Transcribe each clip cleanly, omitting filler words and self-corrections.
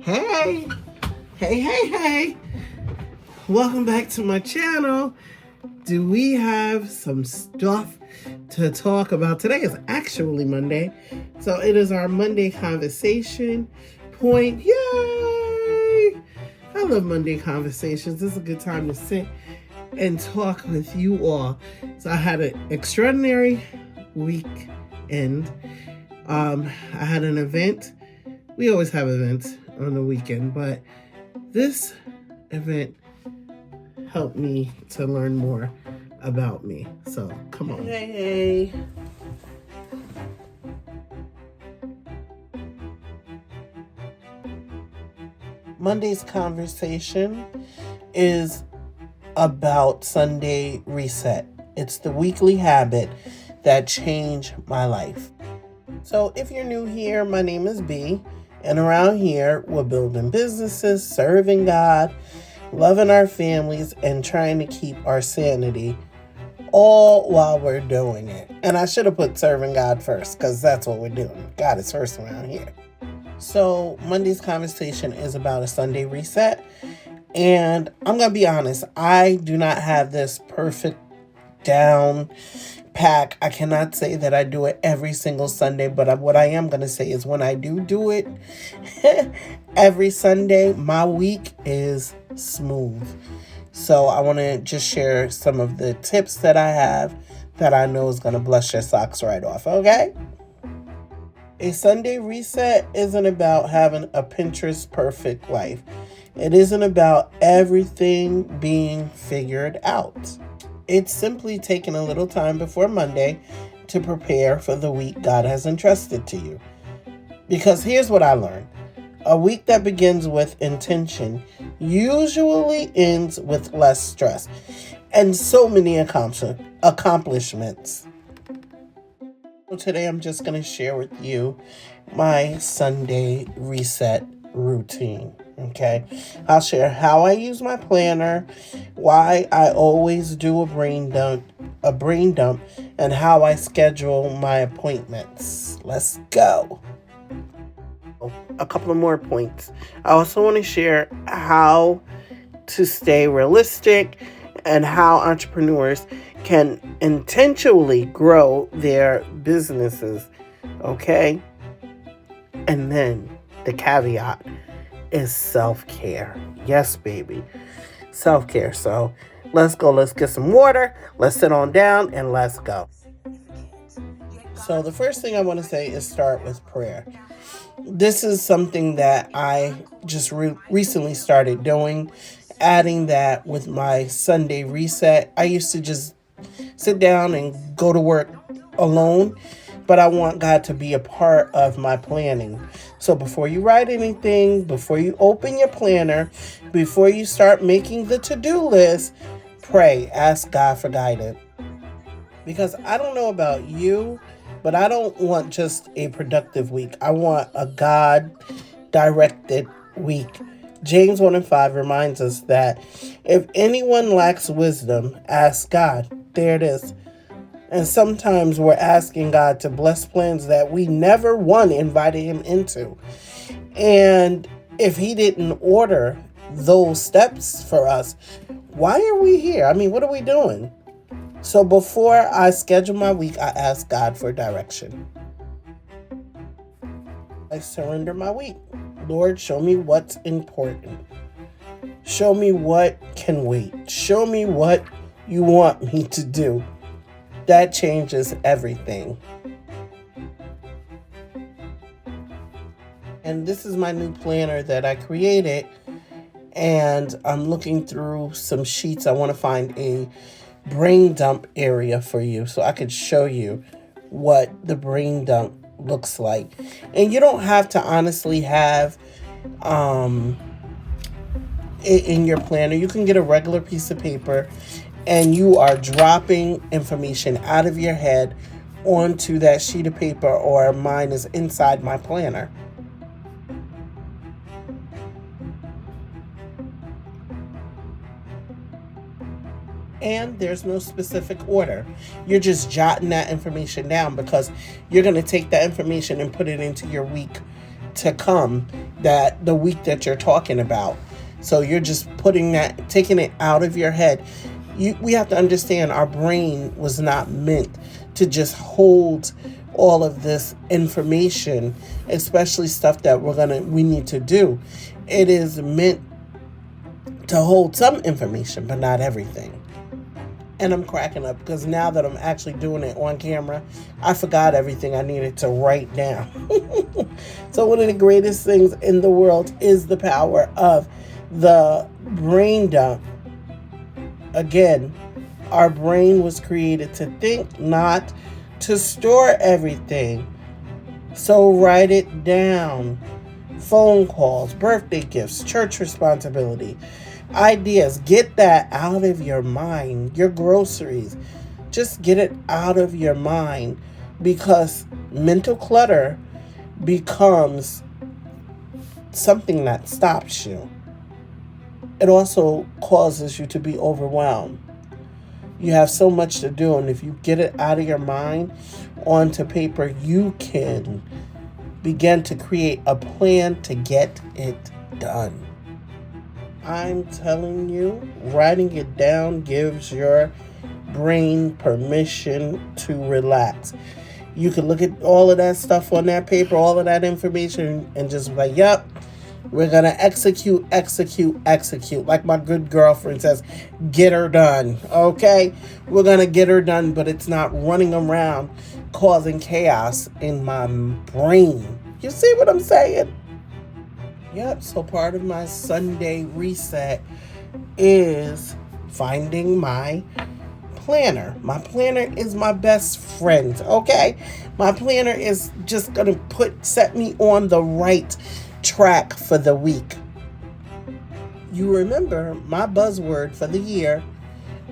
Hey, hey. Welcome back to my channel. Do we have some stuff to talk about? Today is actually Monday. So it is our Monday conversation point. Yay! I love Monday conversations. This is a good time to sit and talk with you all. So I had an extraordinary weekend. I had an event. We always have events on the weekend, but this event helped me to learn more about me. So come on. Hey. Monday's conversation is about Sunday reset. It's the weekly habit that changed my life. So if you're new here, my name is B, and around here we're building businesses, serving God, loving our families, and trying to keep our sanity, all while we're doing it. And I should have put serving God first, because that's what we're doing. God is first around here. So Monday's conversation is about a Sunday reset. And I'm going to be honest, I do not have this perfect down pack. I cannot say that I do it every single Sunday, but what I am going to say is when I do it every Sunday, my week is smooth. So I want to just share some of the tips that I have that I know is going to bless your socks right off, okay? A Sunday reset isn't about having a Pinterest perfect life. It isn't about everything being figured out. It's simply taking a little time before Monday to prepare for the week God has entrusted to you. Because here's what I learned. A week that begins with intention usually ends with less stress and so many accomplishments. So today I'm just going to share with you my Sunday reset routine. Okay, I'll share how I use my planner, why I always do a brain dump, and how I schedule my appointments. Let's go. A couple of more points. I also want to share how to stay realistic and how entrepreneurs can intentionally grow their businesses. Okay, and then the caveat is self-care. Yes, baby. Self-care. So let's go. Let's get some water. Let's sit on down and let's go. So the first thing I want to say is start with prayer. This is something that I just recently started doing, adding that with my Sunday reset. I used to just sit down and go to work alone, but I want God to be a part of my planning. So before you write anything, before you open your planner, before you start making the to-do list, pray, ask God for guidance. Because I don't know about you, but I don't want just a productive week. I want a God-directed week. James 1:5 reminds us that if anyone lacks wisdom, ask God. There it is. And sometimes we're asking God to bless plans that we never invited him into. And if he didn't order those steps for us, why are we here? I mean, what are we doing? So before I schedule my week, I ask God for direction. I surrender my week. Lord, show me what's important. Show me what can wait. Show me what you want me to do. That changes everything. And this is my new planner that I created. And I'm looking through some sheets. I want to find a brain dump area for you so I could show you what the brain dump looks like. And you don't have to honestly have it in your planner. You can get a regular piece of paper and you are dropping information out of your head onto that sheet of paper, or mine is inside my planner. And there's no specific order. You're just jotting that information down because you're going to take that information and put it into your week to come. that the week that you're talking about. So you're just taking it out of your head. We have to understand our brain was not meant to just hold all of this information, especially stuff that we need to do. It is meant to hold some information, but not everything. And I'm cracking up because now that I'm actually doing it on camera, I forgot everything I needed to write down. So one of the greatest things in the world is the power of the brain dump. Again, our brain was created to think, not to store everything. So write it down. Phone calls, birthday gifts, church responsibility, ideas. Get that out of your mind. Your groceries. Just get it out of your mind, because mental clutter becomes something that stops you. It also causes you to be overwhelmed. You have so much to do, and if you get it out of your mind onto paper, you can begin to create a plan to get it done. I'm telling you, writing it down gives your brain permission to relax. You can look at all of that stuff on that paper, all of that information, and just be like, yep, we're going to execute. Like my good girlfriend says, get her done. Okay? We're going to get her done, but it's not running around causing chaos in my brain. You see what I'm saying? Yep, so part of my Sunday reset is finding my planner. My planner is my best friend, okay? My planner is just going to set me on the right track for the week. You remember my buzzword for the year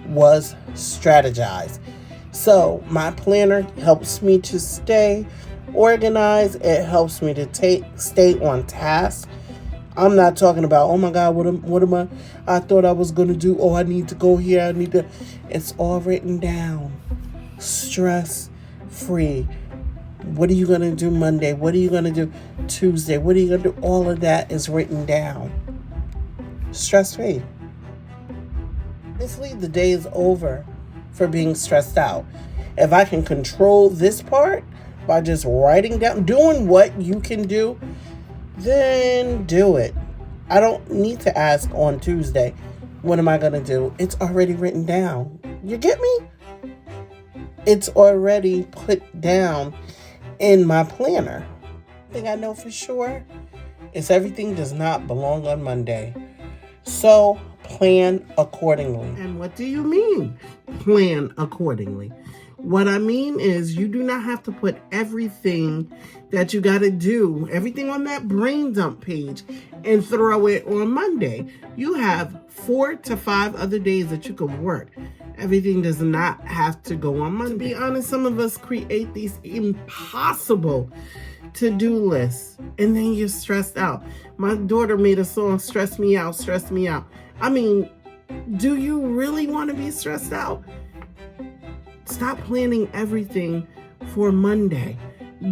was strategize. So my planner helps me to stay organized. It helps me to stay on task. I'm not talking about, oh my God, what am I thought I was going to do. Oh, I need to go here. It's all written down. Stress free. What are you going to do Monday? What are you going to do Tuesday? What are you going to do? All of that is written down. Stress free. Honestly, the day is over for being stressed out. If I can control this part by just writing down, doing what you can do, then do it. I don't need to ask on Tuesday, what am I going to do? It's already written down. You get me? It's already put down in my planner. Thing I know for sure is everything does not belong on Monday. So plan accordingly. And what do you mean, plan accordingly? What I mean is you do not have to put everything that you got to do, everything on that brain dump page, and throw it on Monday. You have 4 to 5 other days that you can work. Everything does not have to go on Monday. To be honest, some of us create these impossible to-do lists, and then you're stressed out. My daughter made a song, Stress Me Out, Stress Me Out. I mean, do you really want to be stressed out? Stop planning everything for Monday.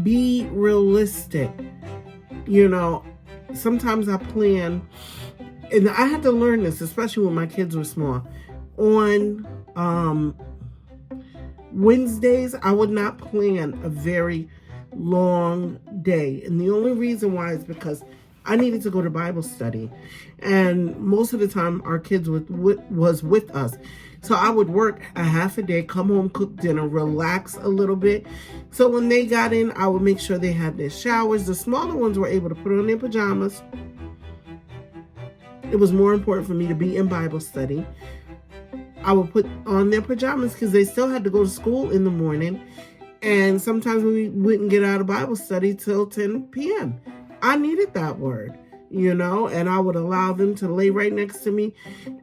Be realistic. You know, sometimes I plan, and I had to learn this, especially when my kids were small. On Wednesdays, I would not plan a very long day. And the only reason why is because I needed to go to Bible study. And most of the time, our kids was with us. So I would work a half a day, come home, cook dinner, relax a little bit. So when they got in, I would make sure they had their showers. The smaller ones were able to put on their pajamas. It was more important for me to be in Bible study. I would put on their pajamas because they still had to go to school in the morning. And sometimes we wouldn't get out of Bible study till 10 p.m. I needed that word, you know, and I would allow them to lay right next to me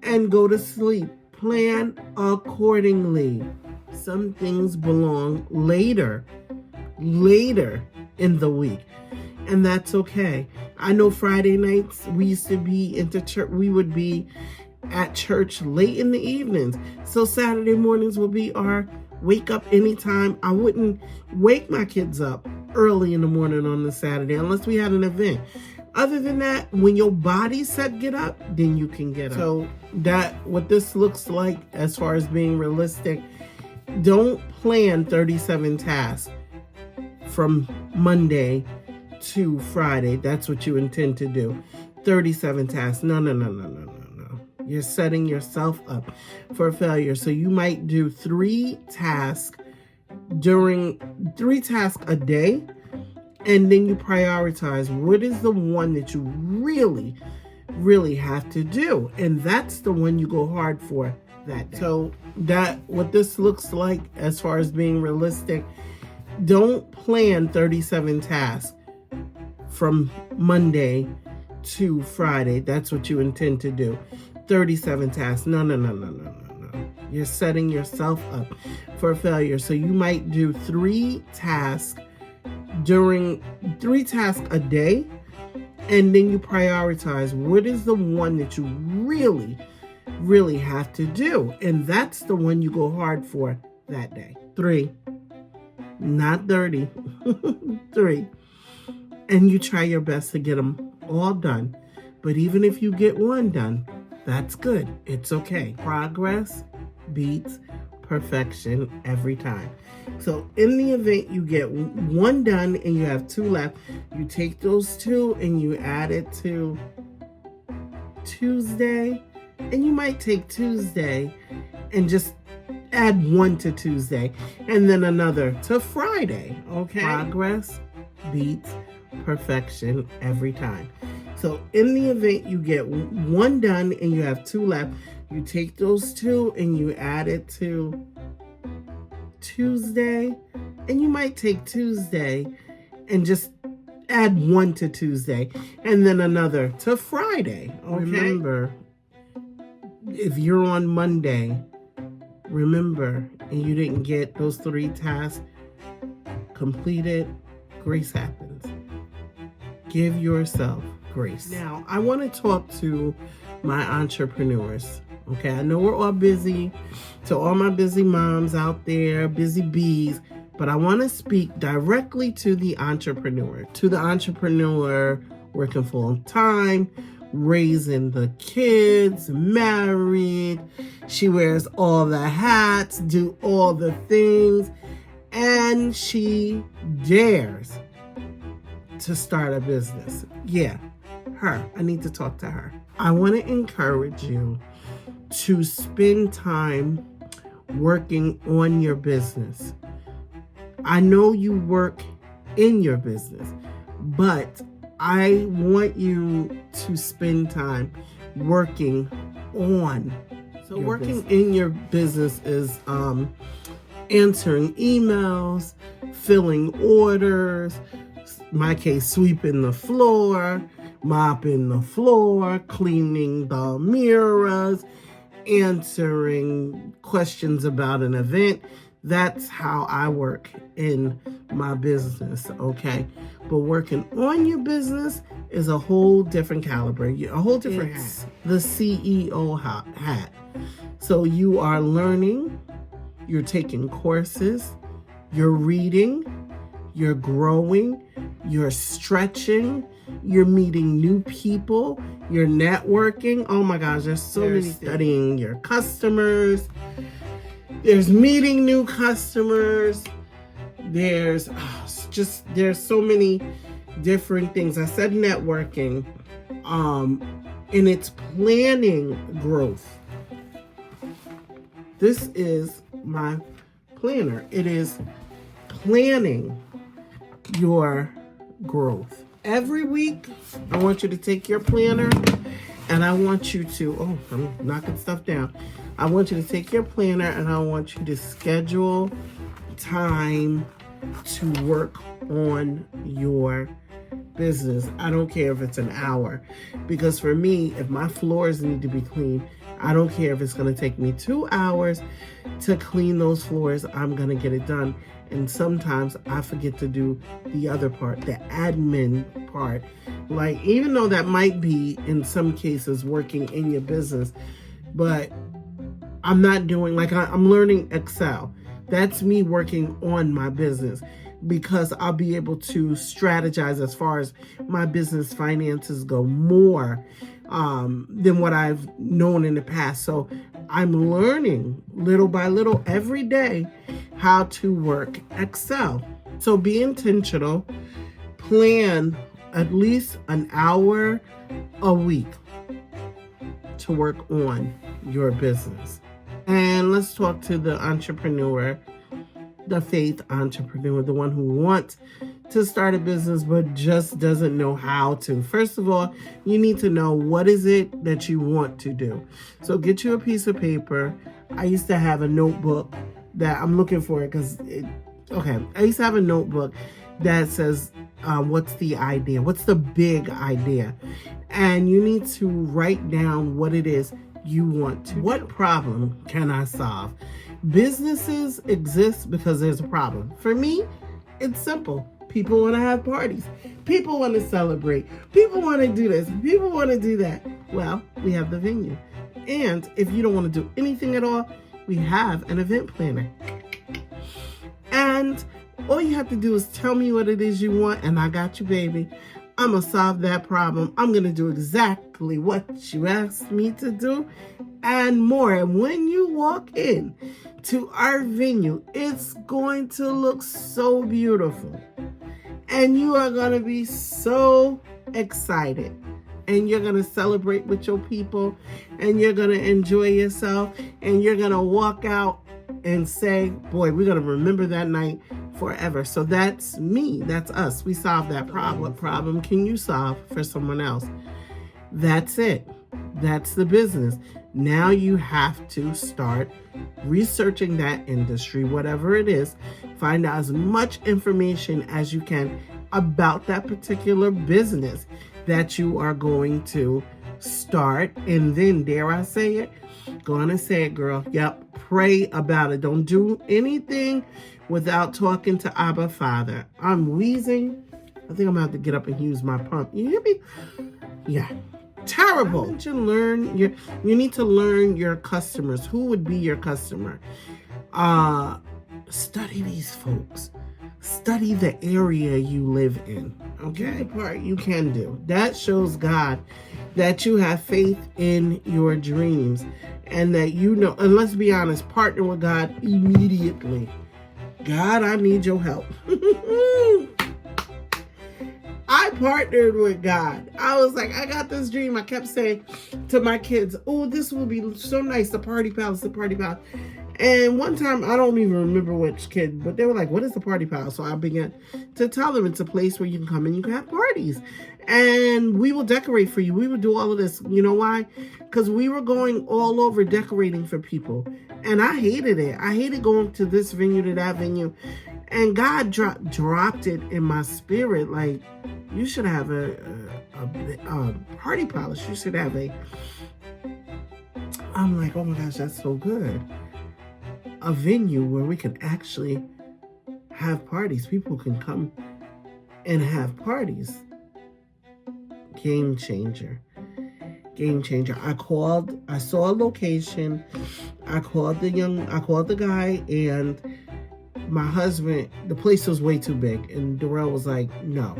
and go to sleep. Plan accordingly. Some things belong later in the week, and that's okay. I know Friday nights we used to be into church. We would be at church late in the evenings. So Saturday mornings would be our wake up anytime. I wouldn't wake my kids up early in the morning on the Saturday unless we had an event. Other than that, when your body said get up, then you can get up. So what this looks like as far as being realistic, don't plan 37 tasks from Monday to Friday. That's what you intend to do. 37 tasks. No. You're setting yourself up for failure. So you might do 3 tasks a day, and then you prioritize what is the one that you really, really have to do. And that's the one you go hard for that day. So what this looks like as far as being realistic, don't plan 37 tasks from Monday to Friday. That's what you intend to do. 37 tasks. No. You're setting yourself up for failure. So you might do 3 tasks a day, and then you prioritize what is the one that you really, really have to do. And that's the one you go hard for that day. 3, not 30, 3. And you try your best to get them all done. But even if you get 1 done, that's good. It's okay. Progress beats perfection every time. So in the event you get 1 done and you have 2 left, you take those 2 and you add it to Tuesday. And you might take Tuesday and just add 1 to Tuesday and then another to Friday. Okay? Progress beats perfection every time. So in the event you get 1 done and you have 2 left, you take those 2 and you add it to Tuesday. And you might take Tuesday and just add 1 to Tuesday and then another to Friday. Okay? Remember, if you're on Monday, and you didn't get those 3 tasks completed, grace happens. Give yourself grace. Now, I want to talk to my entrepreneurs. Okay, I know we're all busy. To all my busy moms out there, busy bees, but I want to speak directly to the entrepreneur. To the entrepreneur working full time, raising the kids, married. She wears all the hats, do all the things, and she dares to start a business. Yeah, her. I need to talk to her. I want to encourage you to spend time working on your business. I know you work in your business, but I want you to spend time working on. So working in your business is answering emails, filling orders, in my case, sweeping the floor, mopping the floor, cleaning the mirrors, answering questions about an event. That's how I work in my business, okay? But working on your business is a whole different caliber, a whole different hat. The CEO hat. So you are learning, you're taking courses, you're reading, you're growing, you're stretching, you're meeting new people, you're networking. Oh my gosh, there's so many things. Studying your customers. There's meeting new customers. There's so many different things. I said networking, and it's planning growth. This is my planner. It is planning your growth. Every week, I want you to take your planner and I want you to, I'm knocking stuff down. I want you to take your planner and I want you to schedule time to work on your business. I don't care if it's an hour, because for me, if my floors need to be cleaned, I don't care if it's going to take me 2 hours to clean those floors, I'm going to get it done. And sometimes I forget to do the other part, the admin part. Like, even though that might be, in some cases, working in your business, but I'm not doing, like, I'm learning Excel. That's me working on my business. because I'll be able to strategize as far as my business finances go more than what I've known in the past. So I'm learning little by little every day how to work Excel. So be intentional. Plan at least an hour a week to work on your business. And let's talk to the entrepreneur, the faith entrepreneur, the one who wants to start a business but just doesn't know how to. First of all, you need to know what is it that you want to do. So get you a piece of paper. I used to have a notebook that I'm looking for it because I used to have a notebook that says what's the idea, what's the big idea, and you need to write down what it is you want to. What problem can I solve? Businesses exist because there's a problem. For me, it's simple. People want to have parties. People want to celebrate. People want to do this. People want to do that. Well, we have the venue. And if you don't want to do anything at all, we have an event planner. And all you have to do is tell me what it is you want, and I got you, baby. I'm going to solve that problem. I'm going to do exactly what you asked me to do and more. And when you walk in to our venue, it's going to look so beautiful. And you are going to be so excited. And you're going to celebrate with your people. And you're going to enjoy yourself. And you're going to walk out and say, boy, we're going to remember that night forever. So that's me. That's us. We solve that problem. What problem can you solve for someone else? That's it. That's the business. Now you have to start researching that industry, whatever it is. Find out as much information as you can about that particular business that you are going to start. And then, dare I say it? Go on and say it, girl. Yep. Pray about it. Don't do anything without talking to Abba Father. I'm wheezing. I think I'm going to have to get up and use my pump. You hear me? Yeah. Terrible. You need to learn your customers. Who would be your customer? Study these folks. Study the area you live in. Okay? The part you can do. That shows God that you have faith in your dreams and that you know, and let's be honest, partner with God immediately. God, I need your help. I partnered with God. I was like, I got this dream. I kept saying to my kids, oh, this will be so nice, the Party Palace, the Party Palace. And one time, I don't even remember which kid, but they were like, what is the Party Palace? So I began to tell them it's a place where you can come and you can have parties. And we will decorate for you. We will do all of this. You know why? Because we were going all over decorating for people. And I hated it. I hated going to this venue, to that venue. And God dropped it in my spirit. Like, you should have a Party Palace. You should have a... I'm like, oh my gosh, that's so good. A venue where we can actually have parties. People can come and have parties. Game changer. Game changer. I saw a location. I called the guy, and my husband, the place was way too big. And Darrell was like, no.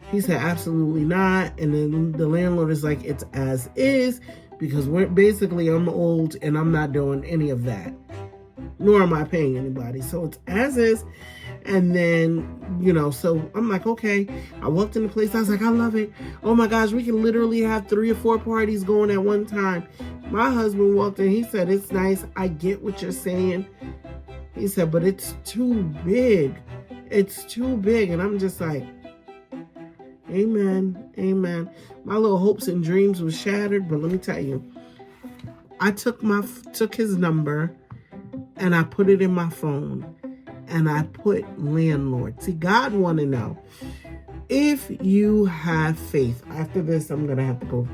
He said, absolutely not. And then the landlord is like, it's as is, because I'm old and I'm not doing any of that. Nor am I paying anybody. So it's as is. And then, so I'm like, okay. I walked in the place. I was like, I love it. Oh my gosh, we can literally have 3 or 4 parties going at one time. My husband walked in. He said, it's nice. I get what you're saying. He said, but it's too big. It's too big. And I'm just like, amen. Amen. My little hopes and dreams were shattered. But let me tell you, I took his number and I put it in my phone. And I put landlord. See, God want to know if you have faith. After this, I'm going to have to go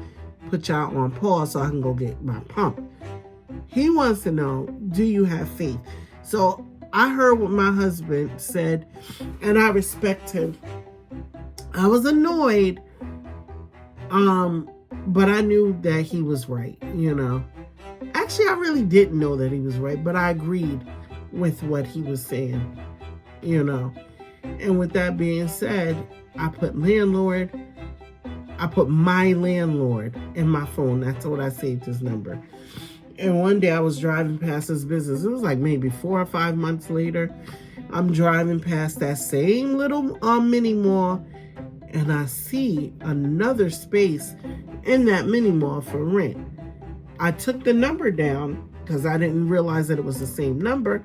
put y'all on pause so I can go get my pump. He wants to know, do you have faith? So I heard what my husband said, and I respect him. I was annoyed, but I knew that he was right, Actually, I really didn't know that he was right, but I agreed with what he was saying, And with that being said, I put my landlord in my phone. That's what I saved his number. And one day I was driving past his business. It was like maybe 4 or 5 months later. I'm driving past that same little mini mall, and I see another space in that mini mall for rent. I took the number down because I didn't realize that it was the same number,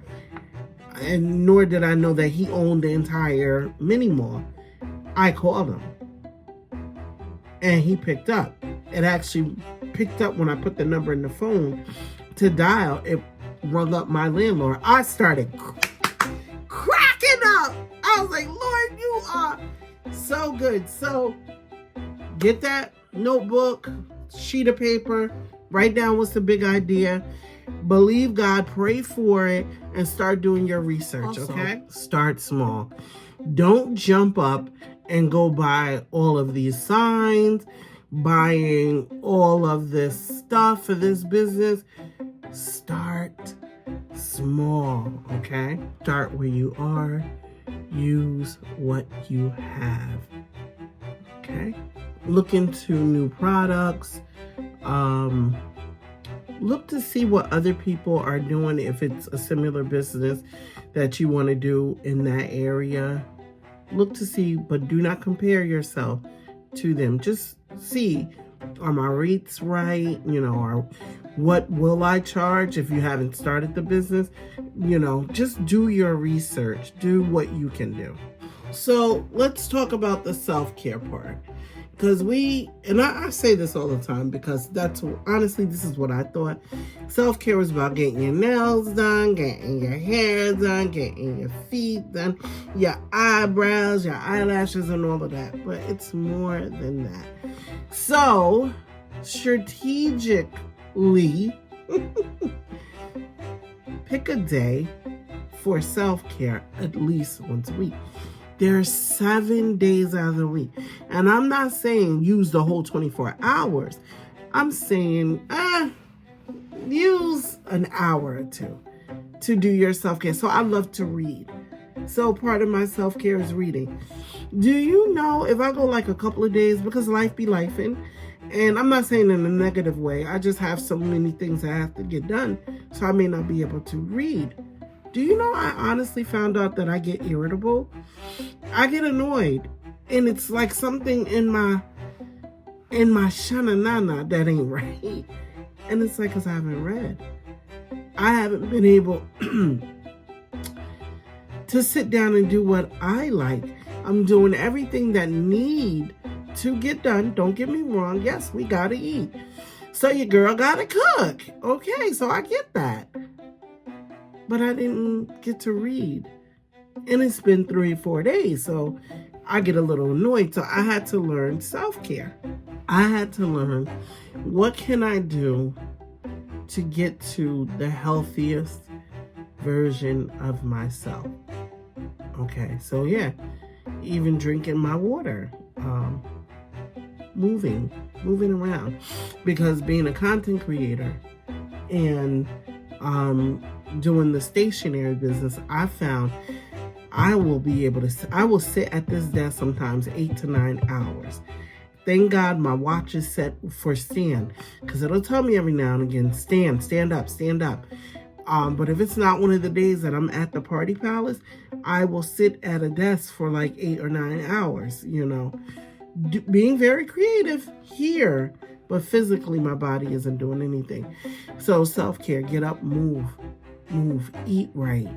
and nor did I know that he owned the entire mini mall. I called him, and he picked up. It actually picked up when I put the number in the phone to dial. It rung up my landlord. I started cracking up. I was like, Lord, you are so good. So get that notebook, sheet of paper, write down what's the big idea, believe God, pray for it, and start doing your research, okay? Start small. Don't jump up and go buy all of these signs, buying all of this stuff for this business. Start small, okay? Start where you are. Use what you have, okay? Look into new products. Look to see what other people are doing if it's a similar business that you want to do in that area. Look to see, but do not compare yourself to them. Just see, are my rates right? Or what will I charge if you haven't started the business? Just do your research. Do what you can do. So let's talk about the self-care part. Because I say this all the time because honestly, this is what I thought. Self-care was about getting your nails done, getting your hair done, getting your feet done, your eyebrows, your eyelashes, and all of that. But it's more than that. So, strategically, pick a day for self-care at least once a week. There's 7 days out of the week. And I'm not saying use the whole 24 hours. I'm saying use an hour or two to do your self-care. So I love to read. So part of my self-care is reading. Do you know if I go like a couple of days, because life be lifing, and I'm not saying in a negative way, I just have so many things I have to get done, so I may not be able to read. Do you know I honestly found out that I get irritable? I get annoyed. And it's like something in my shananana that ain't right. And it's like because I haven't read. I haven't been able to sit down and do what I like. I'm doing everything that need to get done. Don't get me wrong. Yes, we gotta eat. So your girl gotta cook. Okay, so I get that. But I didn't get to read. And it's been 3 or 4 days, so I get a little annoyed. So I had to learn self-care. I had to learn, what can I do to get to the healthiest version of myself? Okay, so yeah, even drinking my water, moving around. Because being a content creator and doing the stationery business, I found I will sit at this desk sometimes 8 to 9 hours. Thank God my watch is set for stand, because it'll tell me every now and again, stand up. But if it's not one of the days that I'm at the Party Palace, I will sit at a desk for like 8 or 9 hours, being very creative here, but physically my body isn't doing anything. So self-care, get up, move, eat right,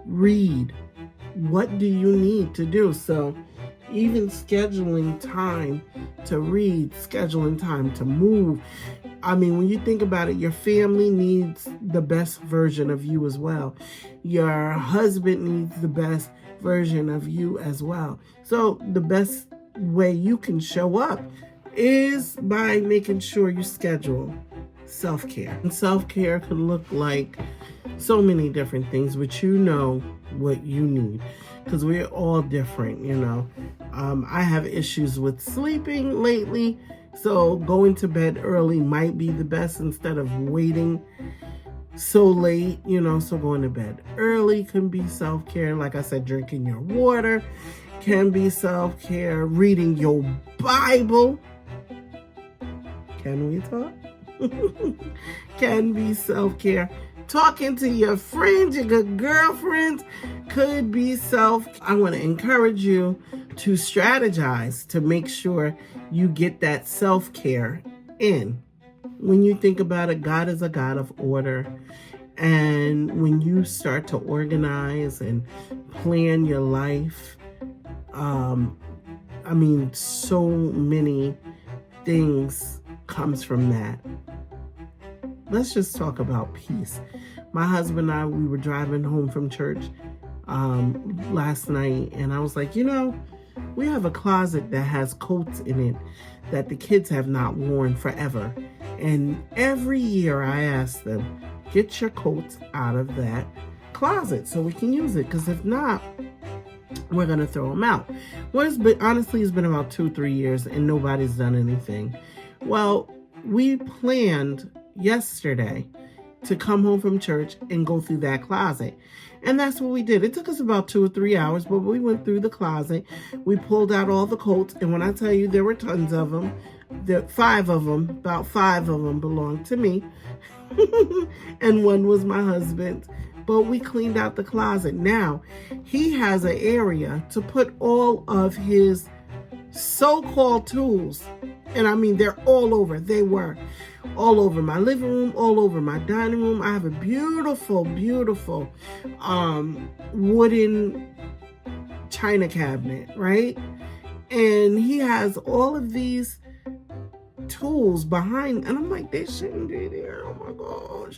read. What do you need to do? So even scheduling time to read, scheduling time to move. I mean, when you think about it, your family needs the best version of you as well. Your husband needs the best version of you as well. So the best way you can show up is by making sure you schedule self-care. And self-care can look like so many different things, but you know what you need, because we're all different, I have issues with sleeping lately, so going to bed early might be the best instead of waiting so late, so going to bed early can be self-care. Like I said, drinking your water can be self-care. Reading your Bible. Can we talk? Can be self-care. Talking to your friends, your good girlfriends could be I want to encourage you to strategize to make sure you get that self-care in. When you think about it, God is a God of order. And when you start to organize and plan your life, so many things comes from that. Let's just talk about peace. My husband and I, we were driving home from church last night, and I was like, we have a closet that has coats in it that the kids have not worn forever. And every year I ask them, get your coats out of that closet so we can use it, because if not, we're going to throw them out. Honestly, it's been about 2-3 years and nobody's done anything. Well, we planned yesterday to come home from church and go through that closet. And that's what we did. It took us about 2 or 3 hours, but we went through the closet. We pulled out all the coats. And when I tell you there were tons of them, about 5 of them belonged to me. And one was my husband's. But we cleaned out the closet. Now, he has an area to put all of his so-called tools. And they're all over. They were all over my living room, all over my dining room. I have a beautiful, beautiful wooden china cabinet, right? And he has all of these tools behind, and I'm like, they shouldn't be there. Oh my gosh.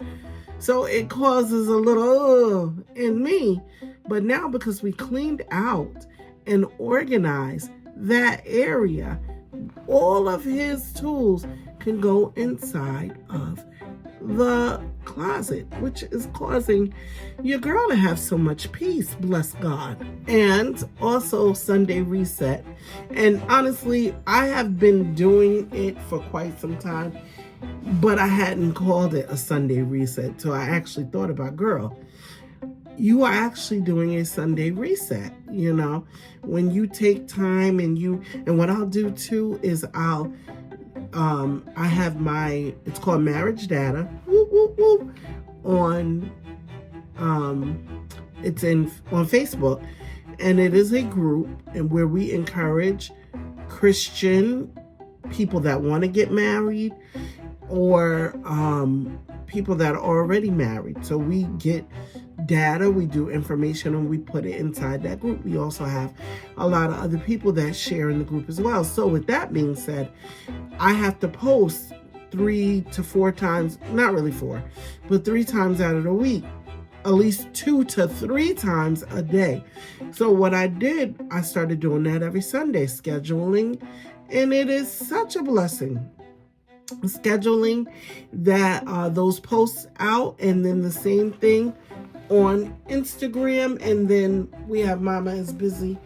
So it causes a little in me. But now, because we cleaned out and organized that area, all of his tools can go inside of the closet, which is causing your girl to have so much peace, bless God. And also Sunday reset. And honestly, I have been doing it for quite some time, but I hadn't called it a Sunday reset. So I actually thought about, girl, you are actually doing a Sunday reset, when you take time and what I'll do too is I have it's called Marriage Data, on on Facebook, and it is a group and where we encourage Christian people that want to get married or people that are already married. So we get data, we do information, and we put it inside that group. We also have a lot of other people that share in the group as well. So with that being said, I have to post 3 to 4 times, not really 4, but 3 times out of the week, at least 2 to 3 times a day. So what I did, I started doing that every Sunday, scheduling, and it is such a blessing. Scheduling that those posts out, and then the same thing on Instagram, and then we have Mama is Busy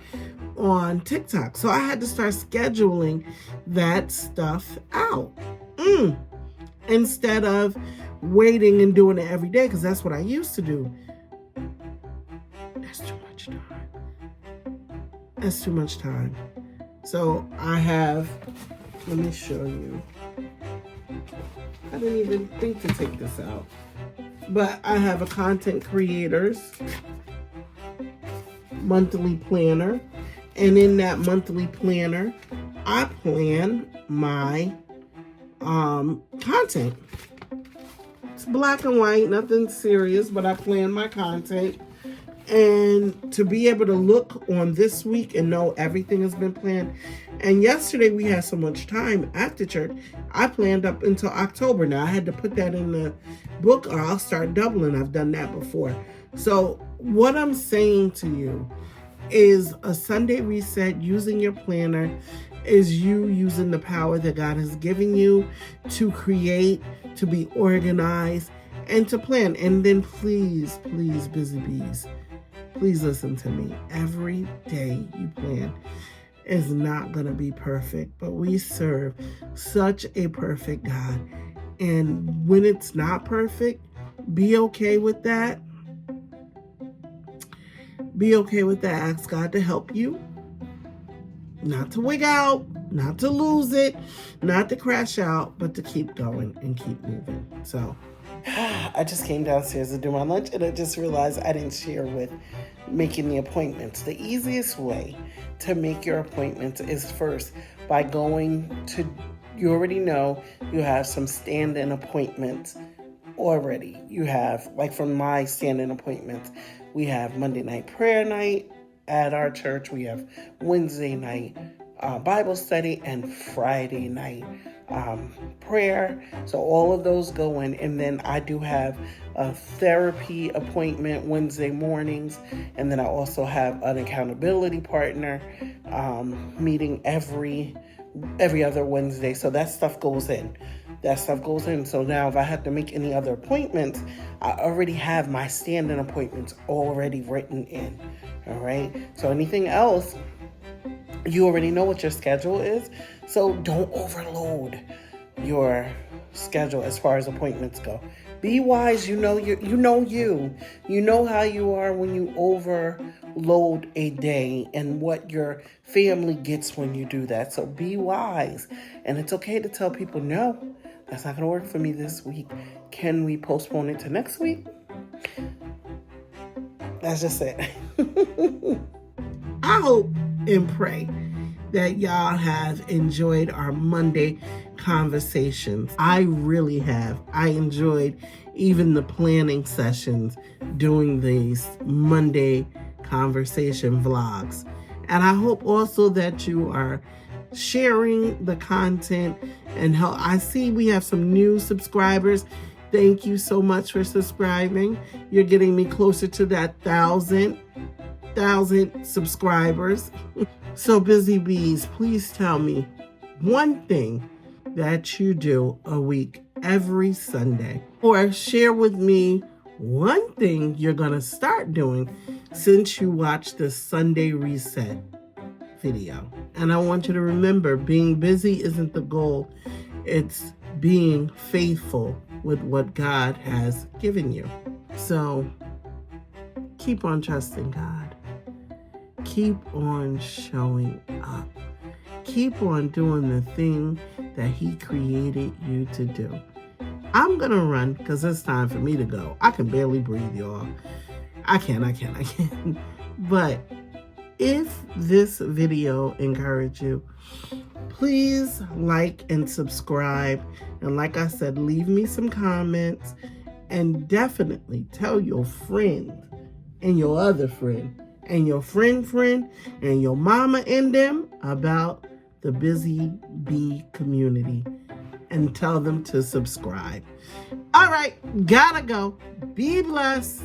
on TikTok. So I had to start scheduling that stuff out instead of waiting and doing it every day, because that's what I used to do. That's too much time. That's too much time. So I have, let me show you. I didn't even think to take this out. But I have a content creators monthly planner. And in that monthly planner, I plan my content. It's black and white, nothing serious, but I plan my content. And to be able to look on this week and know everything has been planned. And yesterday we had so much time after church, I planned up until October. Now I had to put that in the book or I'll start doubling. I've done that before. So what I'm saying to you is a Sunday reset using your planner is you using the power that God has given you to create, to be organized, and to plan. And then please, please, busy bees, please listen to me. Every day you plan is not going to be perfect, but we serve such a perfect God. And when it's not perfect, Be okay with that. Be okay with that. Ask God to help you. Not to wig out, not to lose it, not to crash out, but to keep going and keep moving. So I just came downstairs to do my lunch and I just realized I didn't share with making the appointments. The easiest way to make your appointments is first by going to, you already know you have some stand-in appointments already. You have, like from my stand-in appointments, we have Monday night prayer night at our church. We have Wednesday night Bible study and Friday night prayer. So all of those go in. And then I do have a therapy appointment Wednesday mornings. And then I also have an accountability partner meeting every other Wednesday. So that stuff goes in. So now if I have to make any other appointments, I already have my stand-in appointments already written in. All right. So anything else, you already know what your schedule is. So don't overload your schedule as far as appointments go. Be wise. You know how you are when you overload a day and what your family gets when you do that. So be wise. And it's okay to tell people, no, that's not going to work for me this week. Can we postpone it to next week? That's just it. I hope and pray that y'all have enjoyed our Monday conversations. I really have. I enjoyed even the planning sessions doing these Monday conversation vlogs. And I hope also that you are sharing the content and help. I see we have some new subscribers. Thank you so much for subscribing. You're getting me closer to that 1,000 subscribers. So Busy Bees, please tell me one thing that you do a week every Sunday, or share with me one thing you're going to start doing since you watched the Sunday Reset video. And I want you to remember, being busy isn't the goal. It's being faithful with what God has given you. So keep on trusting God. Keep on showing up. Keep on doing the thing that He created you to do. I'm going to run because it's time for me to go. I can barely breathe, y'all. I can. But if this video encouraged you, please like and subscribe. And like I said, leave me some comments. And definitely tell your friend and your other friend and your friend and your mama and them about the Busy Bee community, and tell them to subscribe. All right, gotta go. Be blessed.